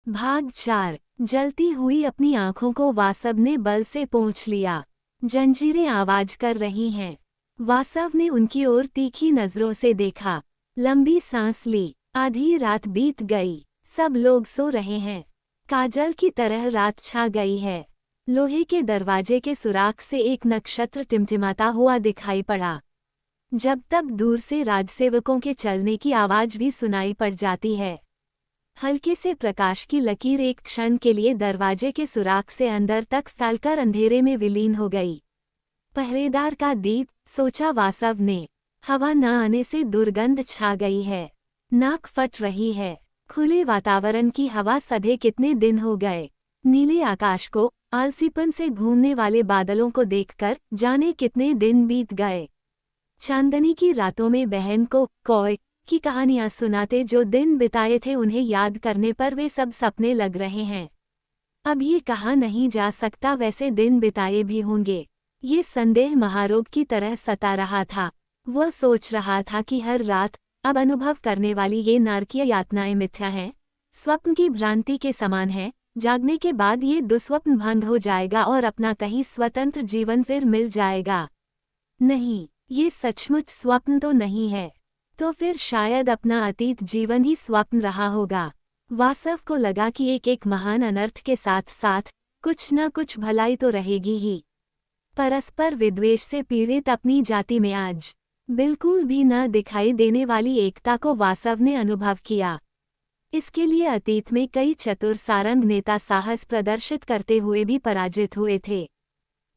भाग 4। जलती हुई अपनी आंखों को वासव ने बल से पोंछ लिया। जंजीरें आवाज कर रही हैं। वासव ने उनकी ओर तीखी नजरों से देखा। लंबी सांस ली। आधी रात बीत गई। सब लोग सो रहे हैं। काजल की तरह रात छा गई है। लोहे के दरवाजे के सुराख से एक नक्षत्र टिमटिमाता हुआ दिखाई पड़ा। जब तब दूर से राजसेवकों के चलने की आवाज भी सुनाई पड़ जाती है। हल्के से प्रकाश की लकीर एक क्षण के लिए दरवाजे के सुराख से अंदर तक फैलकर अंधेरे में विलीन हो गई। पहरेदार का दीप, सोचा वासव ने। हवा न आने से दुर्गंध छा गई है। नाक फट रही है। खुले वातावरण की हवा सधे कितने दिन हो गए। नीले आकाश को, आलसीपन से घूमने वाले बादलों को देखकर जाने कितने दिन बीत गए। चांदनी की रातों में बहन को कौए की कहानियां सुनाते जो दिन बिताए थे उन्हें याद करने पर वे सब सपने लग रहे हैं। अब ये कहा नहीं जा सकता वैसे दिन बिताए भी होंगे। ये संदेह महारोग की तरह सता रहा था। वह सोच रहा था कि हर रात अब अनुभव करने वाली ये नारकीय यातनाएं मिथ्या हैं, स्वप्न की भ्रांति के समान हैं। जागने के बाद ये दुस्वप्न भंग हो जाएगा और अपना कहीं स्वतंत्र जीवन फिर मिल जाएगा। नहीं, ये सचमुच स्वप्न तो नहीं है। तो फिर शायद अपना अतीत जीवन ही स्वप्न रहा होगा। वासव को लगा कि एक महान अनर्थ के साथ साथ कुछ न कुछ भलाई तो रहेगी ही। परस्पर विद्वेष से पीड़ित अपनी जाति में आज बिल्कुल भी न दिखाई देने वाली एकता को वासव ने अनुभव किया। इसके लिए अतीत में कई चतुर सारंग नेता साहस प्रदर्शित करते हुए भी पराजित हुए थे।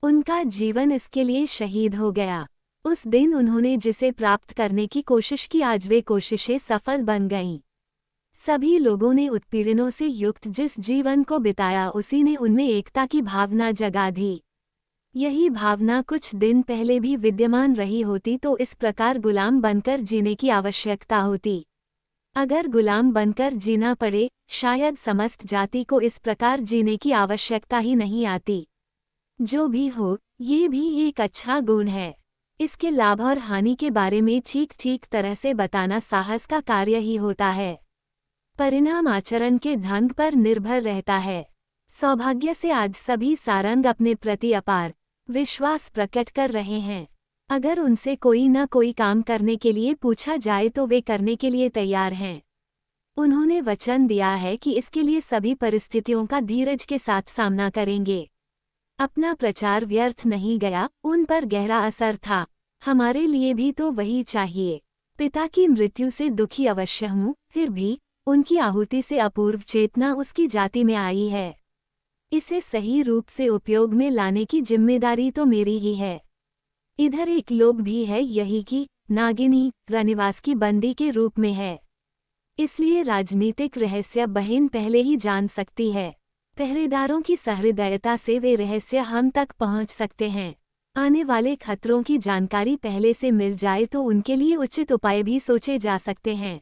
उनका जीवन इसके लिए शहीद हो गया। उस दिन उन्होंने जिसे प्राप्त करने की कोशिश की आज वे कोशिशें सफल बन गईं। सभी लोगों ने उत्पीड़नों से युक्त जिस जीवन को बिताया उसी ने उनमें एकता की भावना जगा दी। यही भावना कुछ दिन पहले भी विद्यमान रही होती तो इस प्रकार गुलाम बनकर जीने की आवश्यकता होती। अगर गुलाम बनकर जीना पड़े, शायद समस्त जाति को इस प्रकार जीने की आवश्यकता ही नहीं आती। जो भी हो, ये भी एक अच्छा गुण है। इसके लाभ और हानि के बारे में ठीक ठीक तरह से बताना साहस का कार्य ही होता है। परिणाम आचरण के ढंग पर निर्भर रहता है। सौभाग्य से आज सभी सारंग अपने प्रति अपार विश्वास प्रकट कर रहे हैं। अगर उनसे कोई न कोई काम करने के लिए पूछा जाए तो वे करने के लिए तैयार हैं। उन्होंने वचन दिया है कि इसके लिए सभी परिस्थितियों का धीरज के साथ सामना करेंगे। अपना प्रचार व्यर्थ नहीं गया, उन पर गहरा असर था। हमारे लिए भी तो वही चाहिए। पिता की मृत्यु से दुखी अवश्य हूँ, फिर भी उनकी आहुति से अपूर्व चेतना उसकी जाति में आई है। इसे सही रूप से उपयोग में लाने की जिम्मेदारी तो मेरी ही है। इधर एक लोभ भी है यही कि नागिनी रनिवास की बंदी के रूप में है। इसलिए राजनीतिक रहस्य बहन पहले ही जान सकती है। पहरेदारों की सहृदयता से वे रहस्य हम तक पहुंच सकते हैं। आने वाले खतरों की जानकारी पहले से मिल जाए तो उनके लिए उचित उपाय भी सोचे जा सकते हैं।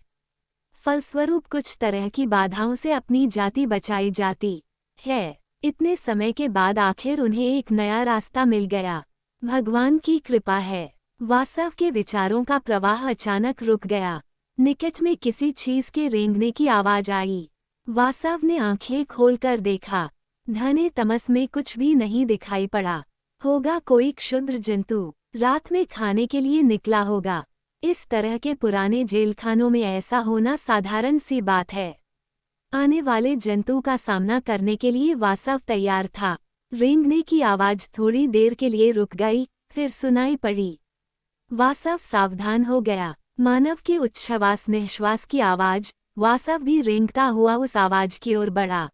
फलस्वरूप कुछ तरह की बाधाओं से अपनी जाति बचाई जाती है। इतने समय के बाद आखिर उन्हें एक नया रास्ता मिल गया। भगवान की कृपा है। वासव के विचारों का प्रवाह अचानक रुक गया। निकट में किसी चीज के रेंगने की आवाज आई। वासव ने आंखें खोलकर देखा। घने तमस में कुछ भी नहीं दिखाई पड़ा। होगा कोई क्षुद्र जंतु, रात में खाने के लिए निकला होगा। इस तरह के पुराने जेलखानों में ऐसा होना साधारण सी बात है। आने वाले जंतु का सामना करने के लिए वासव तैयार था। रेंगने की आवाज थोड़ी देर के लिए रुक गई, फिर सुनाई पड़ी। वासव सावधान हो गया। मानव के उच्छ्वास निश्वास की आवाज। वासव भी रेंगता हुआ उस आवाज की ओर बढ़ा।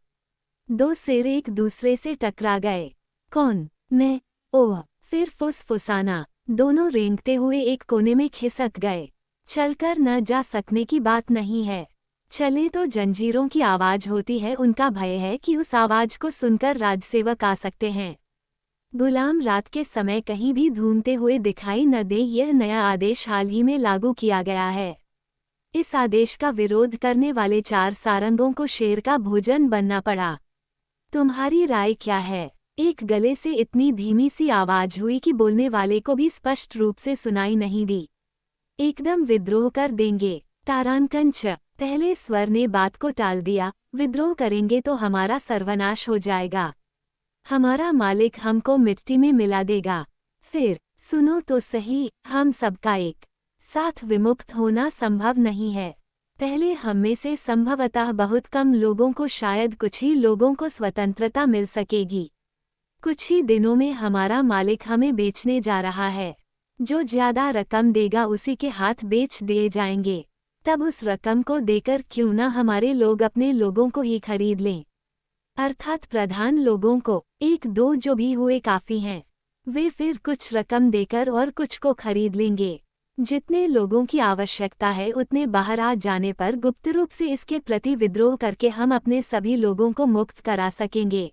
दो सिर एक दूसरे से टकरा गए। कौन? मैं? ओह! फिर फुसफुसाना। दोनों रेंगते हुए एक कोने में खिसक गए। चलकर न जा सकने की बात नहीं है, चले तो जंजीरों की आवाज होती है। उनका भय है कि उस आवाज को सुनकर राजसेवक आ सकते हैं। गुलाम रात के समय कहीं भी घूमते हुए दिखाई न दे, यह नया आदेश हाल ही में लागू किया गया है। इस आदेश का विरोध करने वाले 4 सारंगों को शेर का भोजन बनना पड़ा। तुम्हारी राय क्या है? एक गले से इतनी धीमी सी आवाज हुई कि बोलने वाले को भी स्पष्ट रूप से सुनाई नहीं दी। एकदम विद्रोह कर देंगे। तारांकन च पहले स्वर ने बात को टाल दिया, विद्रोह करेंगे तो हमारा सर्वनाश हो जाएगा। हमारा मालिक हमको मिट्टी में मिला देगा। फिर सुनो तो सही, हम सबका एक साथ विमुक्त होना संभव नहीं है। पहले हम में से संभवतः बहुत कम लोगों को, शायद कुछ ही लोगों को स्वतंत्रता मिल सकेगी। कुछ ही दिनों में हमारा मालिक हमें बेचने जा रहा है। जो ज्यादा रकम देगा उसी के हाथ बेच दिए जाएंगे। तब उस रकम को देकर क्यों न हमारे लोग अपने लोगों को ही खरीद लें, अर्थात प्रधान लोगों को। एक दो जो भी हुए काफी हैं। वे फिर कुछ रकम देकर और कुछ को खरीद लेंगे। जितने लोगों की आवश्यकता है उतने बाहर आ जाने पर गुप्त रूप से इसके प्रति विद्रोह करके हम अपने सभी लोगों को मुक्त करा सकेंगे।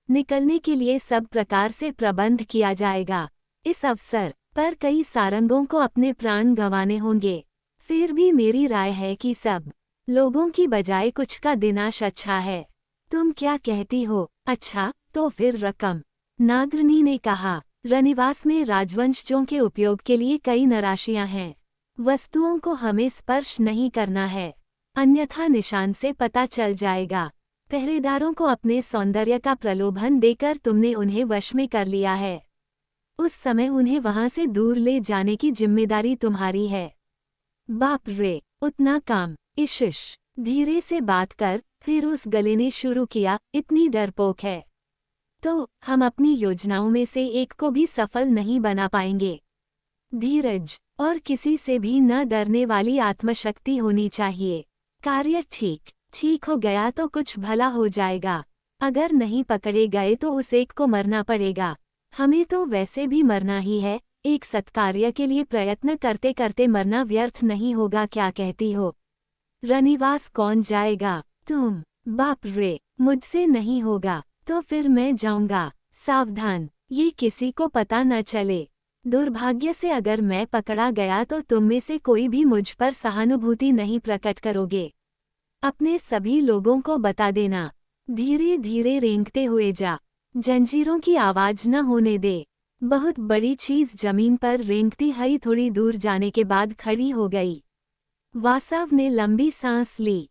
निकलने के लिए सब प्रकार से प्रबंध किया जाएगा। इस अवसर पर कई सारंगों को अपने प्राण गंवाने होंगे। फिर भी मेरी राय है कि सब लोगों की बजाय कुछ का विनाश अच्छा है। तुम क्या कहती हो? अच्छा, तो फिर रकम। नागरनी ने कहा, रनिवास में राजवंशजों के उपयोग के लिए कई नराशियां हैं। वस्तुओं को हमें स्पर्श नहीं करना है, अन्यथा निशान से पता चल जाएगा। पहरेदारों को अपने सौंदर्य का प्रलोभन देकर तुमने उन्हें वश में कर लिया है। उस समय उन्हें वहां से दूर ले जाने की जिम्मेदारी तुम्हारी है। बाप रे, उतना काम! इशिश, धीरे से बात कर। फिर उस गले ने शुरू किया, इतनी डरपोक है तो हम अपनी योजनाओं में से एक को भी सफल नहीं बना पाएंगे। धीरज और किसी से भी न डरने वाली आत्मशक्ति होनी चाहिए। कार्य ठीक हो गया तो कुछ भला हो जाएगा। अगर नहीं पकड़े गए तो उस एक को मरना पड़ेगा। हमें तो वैसे भी मरना ही है। एक सत्कार्य के लिए प्रयत्न करते करते मरना व्यर्थ नहीं होगा, क्या कहती हो? रनिवास कौन जाएगा? तुम। बाप रे, मुझसे नहीं होगा तो फिर मैं जाऊंगा। सावधान, ये किसी को पता न चले। दुर्भाग्य से अगर मैं पकड़ा गया तो तुम में से कोई भी मुझ पर सहानुभूति नहीं प्रकट करोगे। अपने सभी लोगों को बता देना। धीरे धीरे रेंगते हुए जा, जंजीरों की आवाज न होने दे। बहुत बड़ी चीज जमीन पर रेंगती हुई थोड़ी दूर जाने के बाद खड़ी हो गई। वासव ने लंबी सांस ली।